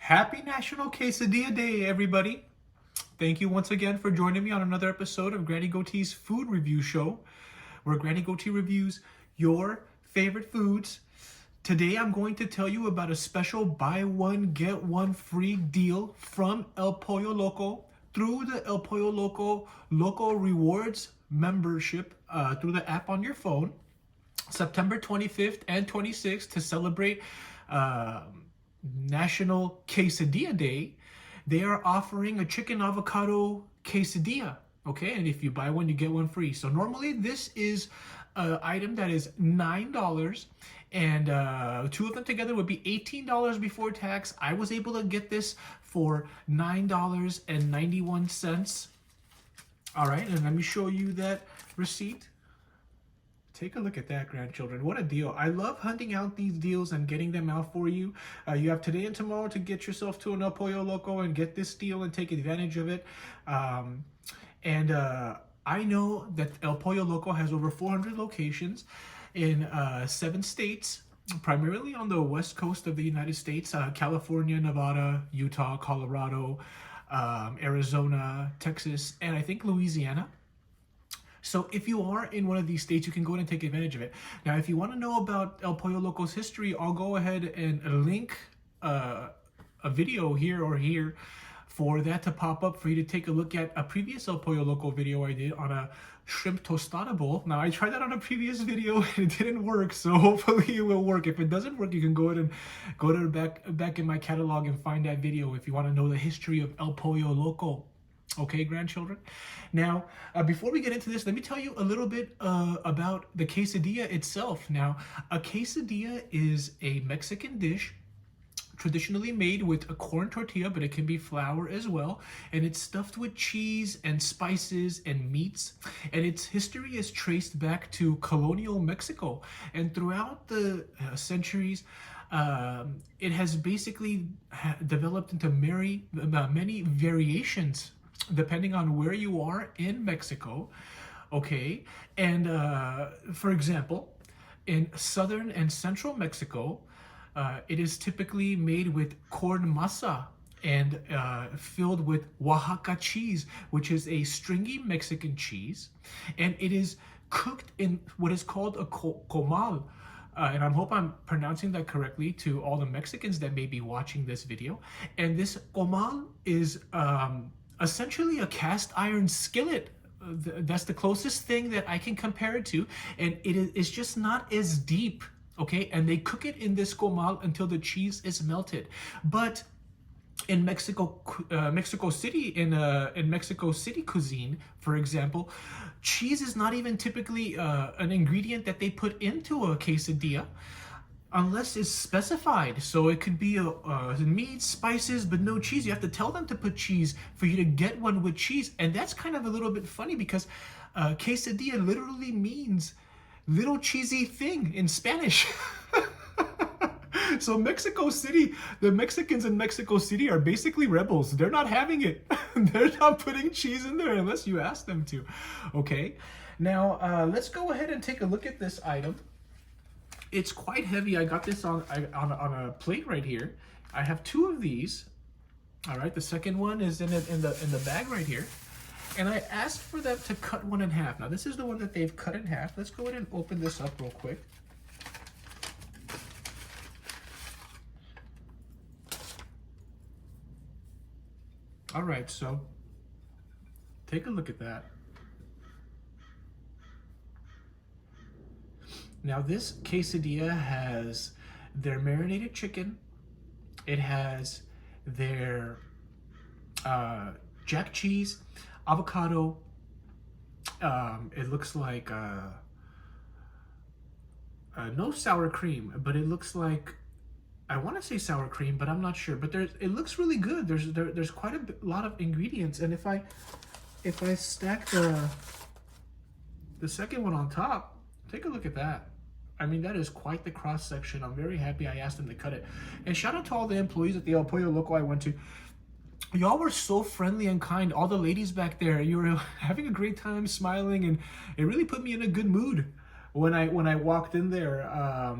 Happy National Quesadilla Day, everybody. Thank you once again for joining me on another episode of Granny Goatee's Food Review Show, where Granny Goatee reviews your favorite foods. Today I'm going to tell you about a special buy one, get one free deal from El Pollo Loco through the El Pollo Loco LOCO Rewards membership through the app on your phone. September 25th and 26th to celebrate National Quesadilla Day, they are offering a Chicken Avocado Quesadilla. Okay, and if you buy one, you get one free. So normally this is an item that is $9, and two of them together would be $18 before tax. I was able to get this for $9.91. All right, and let me show you that receipt. Take a look at that, grandchildren. What a deal. I love hunting out these deals and getting them out for you. You have today and tomorrow to get yourself to an El Pollo Loco and get this deal and take advantage of it. I know that El Pollo Loco has over 400 locations in 7 states, primarily on the west coast of the United States, California, Nevada, Utah, Colorado, Arizona, Texas, and I think Louisiana. So if you are in one of these states, you can go ahead and take advantage of it. Now, if you want to know about El Pollo Loco's history, I'll go ahead and link a video here or here for that to pop up for you to take a look at a previous El Pollo Loco video I did on a shrimp tostada bowl. Now, I tried that on a previous video and it didn't work, so hopefully it will work. If it doesn't work, you can go ahead and go to back in my catalog and find that video if you want to know the history of El Pollo Loco. Okay, grandchildren. Now, before we get into this, let me tell you a little bit about the quesadilla itself. Now, a quesadilla is a Mexican dish traditionally made with a corn tortilla, but it can be flour as well. And it's stuffed with cheese and spices and meats. And its history is traced back to colonial Mexico. And throughout the centuries, it has basically developed into many variations depending on where you are in Mexico, okay? And for example, in southern and central Mexico, it is typically made with corn masa and filled with Oaxaca cheese, which is a stringy Mexican cheese. And it is cooked in what is called a comal. And I hope I'm pronouncing that correctly to all the Mexicans that may be watching this video. And this comal is essentially a cast iron skillet. That's the closest thing that I can compare it to, and it's just not as deep, okay? And they cook it in this comal until the cheese is melted. But in Mexico City, in Mexico City cuisine, for example, cheese is not even typically an ingredient that they put into a quesadilla, unless it's specified. So it could be meat, spices, but no cheese. You have to tell them to put cheese for you to get one with cheese. And that's kind of a little bit funny because quesadilla literally means little cheesy thing in Spanish. So Mexico City, the Mexicans in Mexico City are basically rebels. They're not having it. They're not putting cheese in there unless you ask them to. Okay, now let's go ahead and take a look at this item. It's quite heavy. I got this on a plate right here. I have 2 of these. All right, the second one is in the bag right here. And I asked for them to cut one in half. Now this is the one that they've cut in half. Let's go ahead and open this up real quick. All right, so take a look at that. Now this quesadilla has their marinated chicken. It has their jack cheese, avocado. It looks like no sour cream, but it looks like, I want to say sour cream, but I'm not sure. But it looks really good. There's quite a lot of ingredients, and if I stack the second one on top, take a look at that. I mean, that is quite the cross section. I'm very happy I asked them to cut it. And shout out to all the employees at the El Pollo Loco I went to. Y'all were so friendly and kind. All the ladies back there, you were having a great time, smiling, and it really put me in a good mood when I walked in there.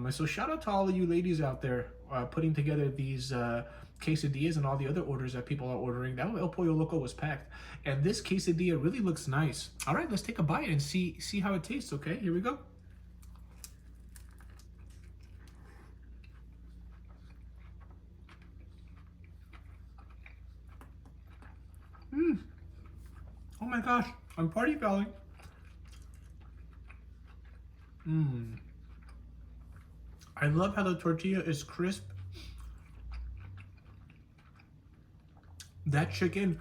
So shout out to all of you ladies out there putting together these quesadillas and all the other orders that people are ordering, that El Pollo Loco was packed. And this quesadilla really looks nice. All right, let's take a bite and see how it tastes, okay? Here we go. Oh my gosh, I'm party fouling. I love how the tortilla is crisp. That chicken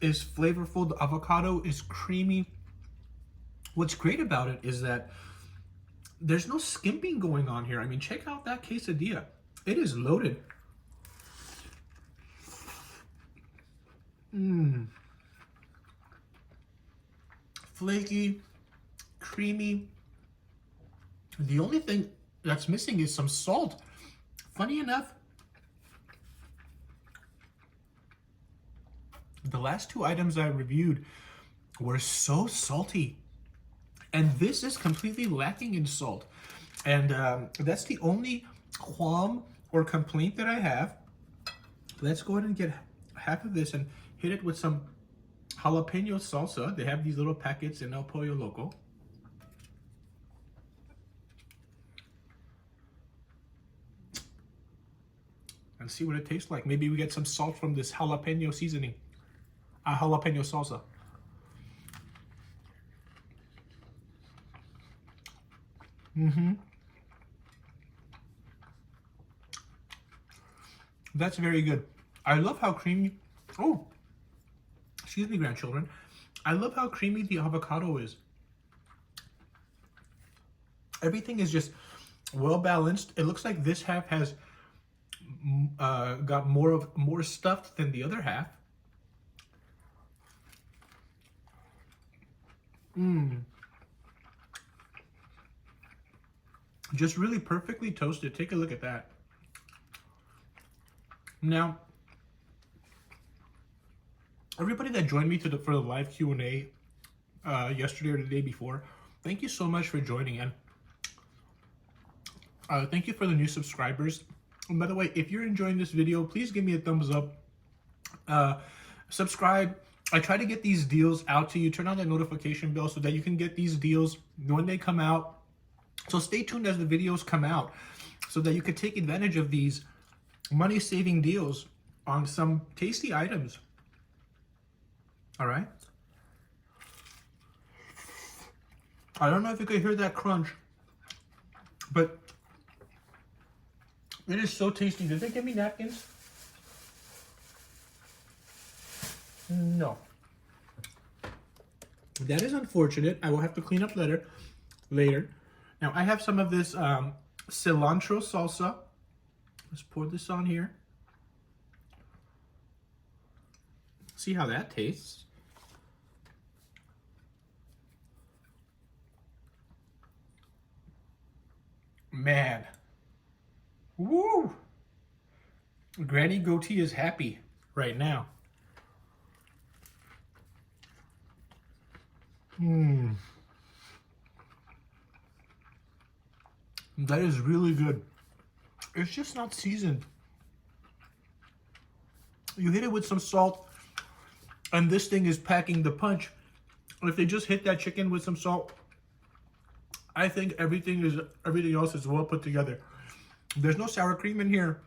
is flavorful. The avocado is creamy. What's great about it is that there's no skimping going on here. I mean, check out that quesadilla. It is loaded. Flaky, creamy. The only thing that's missing is some salt. Funny enough, the last two items I reviewed were so salty. And this is completely lacking in salt. And that's the only qualm or complaint that I have. Let's go ahead and get half of this and hit it with some jalapeno salsa. They have these little packets in El Pollo Loco. And see what it tastes like. Maybe we get some salt from this jalapeno seasoning. Jalapeno salsa. That's very good. I love how creamy. Oh, excuse me, grandchildren. I love how creamy the avocado is. Everything is just well balanced. It looks like this half has got more stuffed than the other half. Just really perfectly toasted. Take a look at that. Now, everybody that joined me for the live Q&A yesterday or the day before, thank you so much for joining in. Thank you for the new subscribers. And by the way, if you're enjoying this video, please give me a thumbs up. Subscribe. I try to get these deals out to you. Turn on that notification bell so that you can get these deals when they come out. So stay tuned as the videos come out so that you can take advantage of these money-saving deals on some tasty items. All right? I don't know if you could hear that crunch, but it is so tasty. Did they give me napkins? No. That is unfortunate. I will have to clean up later. Now, I have some of this cilantro salsa. Let's pour this on here. See how that tastes. Man. Woo! Granny Goatee is happy right now. That is really good. It's just not seasoned. You hit it with some salt, and this thing is packing the punch. If they just hit that chicken with some salt, I think everything else is well put together. There's no sour cream in here,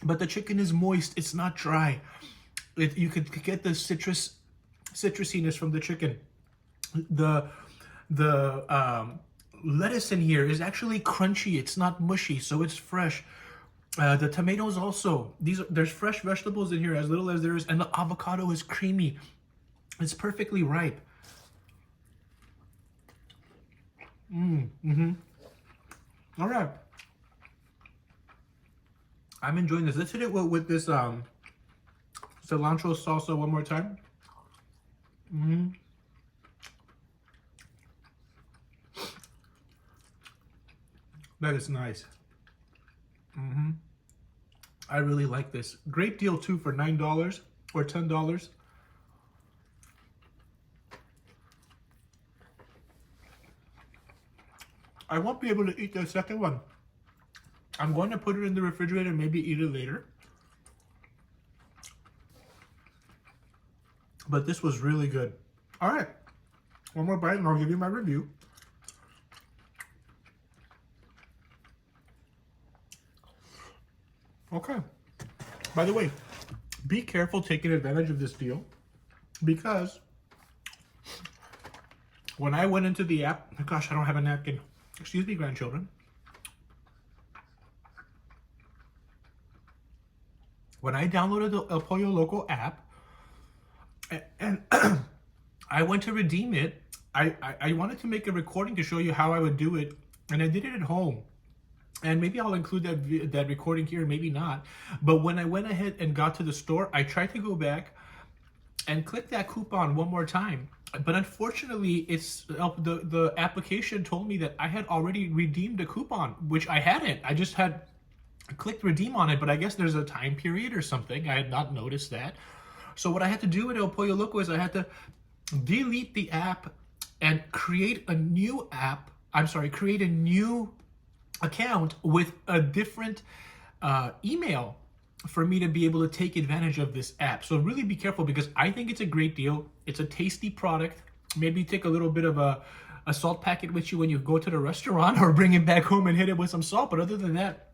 but the chicken is moist. It's not dry. You could get the citrusiness from the chicken. The lettuce in here is actually crunchy. It's not mushy, so it's fresh. The tomatoes also. There's fresh vegetables in here as little as there is, and the avocado is creamy. It's perfectly ripe. All right. I'm enjoying this. Let's hit it with this cilantro salsa one more time. That is nice. I really like this. Great deal too for $9 or $10. I won't be able to eat the second one I'm going to put it in the refrigerator and maybe eat it later. But this was really good. All right, one more bite and I'll give you my review. Okay. By the way, be careful taking advantage of this deal because when I went into the app, oh gosh, I don't have a napkin. Excuse me, grandchildren. When I downloaded the El Pollo Loco app and I went to redeem it, I wanted to make a recording to show you how I would do it, and I did it at home. And maybe I'll include that recording here, maybe not. But when I went ahead and got to the store, I tried to go back and click that coupon one more time. But unfortunately, the application told me that I had already redeemed a coupon, which I hadn't. I just had clicked redeem on it, but I guess there's a time period or something. I had not noticed that. So what I had to do with El Pollo Loco is I had to delete the app and create a new account with a different email for me to be able to take advantage of this app. So really be careful because I think it's a great deal. It's a tasty product. Maybe take a little bit of a salt packet with you when you go to the restaurant or bring it back home and hit it with some salt. But other than that,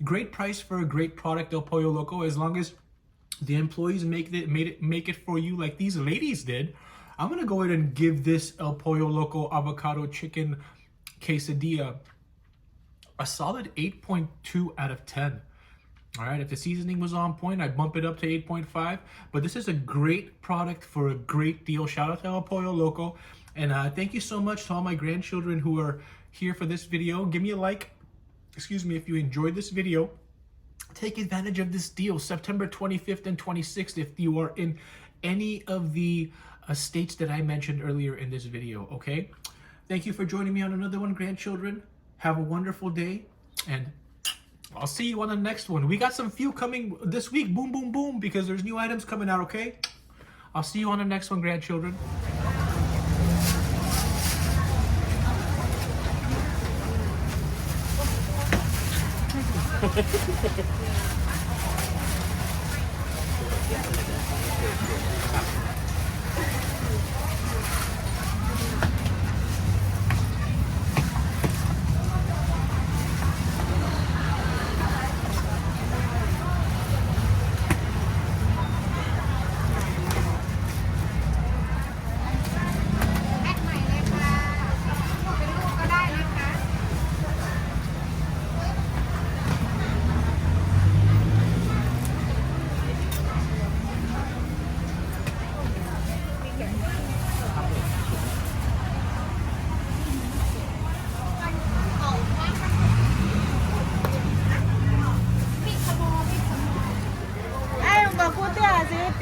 great price for a great product, El Pollo Loco. As long as the employees make it for you like these ladies did. I'm gonna go ahead and give this El Pollo Loco avocado chicken quesadilla a solid 8.2 out of 10. All right, if the seasoning was on point, I'd bump it up to 8.5. But this is a great product for a great deal. Shout out to El Pollo Loco. And thank you so much to all my grandchildren who are here for this video. Give me a like, if you enjoyed this video. Take advantage of this deal, September 25th and 26th, if you are in any of the states that I mentioned earlier in this video, okay? Thank you for joining me on another one, grandchildren. Have a wonderful day, and I'll see you on the next one. We got some few coming this week, boom, boom, boom, because there's new items coming out, okay? I'll see you on the next one, grandchildren.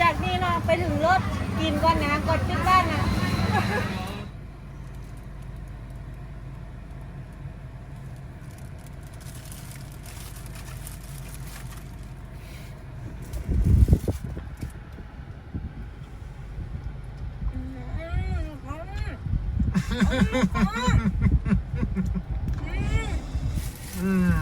จากนี่เนาะไปถึงรถกินก่อนนะก่อนขึ้นบ้านนะMm.